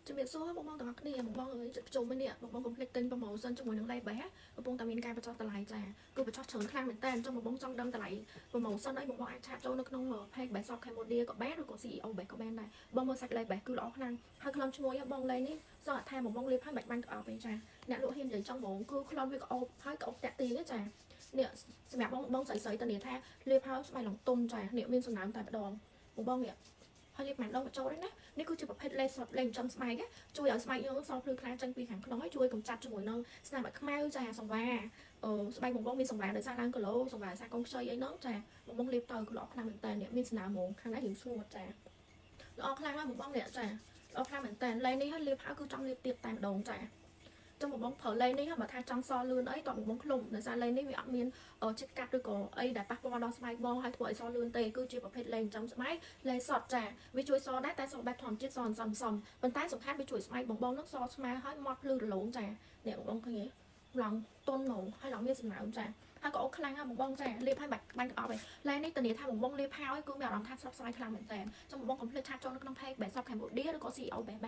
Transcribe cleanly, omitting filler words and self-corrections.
ជំរាបសួរបងទាំងអស់គ្នាបងអើយចូលមកនេះបងកុំភ្លេចទិញ promotion ជាមួយនឹង Lay Back កំពុងតែមានការបញ្ចុះតម្លៃចាគឺបញ្ចុះច្រើនខ្លាំងមែនតើអញ្ចឹងបងចង់ដឹងតម្លៃ promotion អីបងអាចឆាតចូលនៅក្នុង page Best of Cambodia ក៏បានឬក៏ CEO Best ក៏បានដែរបងមើលសាច់ Lay Back គឺល្អខ្លាំងហើយក្លំឈ្ងុយបងលេងនេះសង្កត់ថាបងលេបហើយបាច់បាញ់ក្អប់ទេចាអ្នកលក់ហ៊ាននិយាយចង់បងគឺក្លំវាក្អប់ហើយក្អប់តាក់ទីទេចានេះសម្រាប់បងស្រីៗតានេះថាលេបហើយស្បែកឡងទុំចានេះមានសំណើមតែម្ដងបងនេះហើយលេបមិនដងបញ្ចូលទេណានេះគឺជាប្រភេទលេបសតលេបចំស្បែកជួយឲ្យស្បែកយើងសភ្លឺខ្លាំងចេញពីខាងក្នុងហើយជួយកម្ចាត់ជាមួយនឹងស្នាមខ្មៅចាសង្វាស្បែកបងមានសង្វាដោយសារឡើងគីឡូសង្វាសារកុំខ្ចីអីហ្នឹងចាបងលេបទៅគឺល្អខ្លាំងមែនតើនេះមានស្នាមហ្មងខាងនេះយើងស្ងួតចាល្អខ្លាំងហើយបងនេះចាល្អខ្លាំងមែនតើលេងនេះហើយលេបហើយគឺចង់លេបទៀតតែម្ដងចាចាំបងប្រើលេងនេះបើថាចង់សលឿនអីតបងឃ្លុំដោយសារលេងនេះវាអត់មានចិត្តកាត់ឬក៏អីដែលប៉ះពាល់ដល់ស្បែកបងហើយធ្វើឲ្យសលឿនទេគឺជាប្រភេទលេងចំស្បែកលេសតចាវាជួយសដែរតែសបែបធម្មជាតិសសំប៉ុន្តែសំខាន់វាជួយស្បែកបងនឹងសស្មើហើយមាត់ភ្លឺរលោងចាអ្នកបងឃើញទេឡងតុនហ្មងហើយឡងមានសំណើមចាហើយក៏អុកខ្លាំងហើយបងចាលេបហើយបាច់ក្អប់ឯងលេងនេះតនីថាបងលេបហើយគឺមានអារម្មណ៍ថាស្រស់ស្រាយខ្លាំងមែនតើចាំបងកុំភ្លេចឆាតចូលនៅក្នុង page Best of Cambodia ឬក៏ CEO Best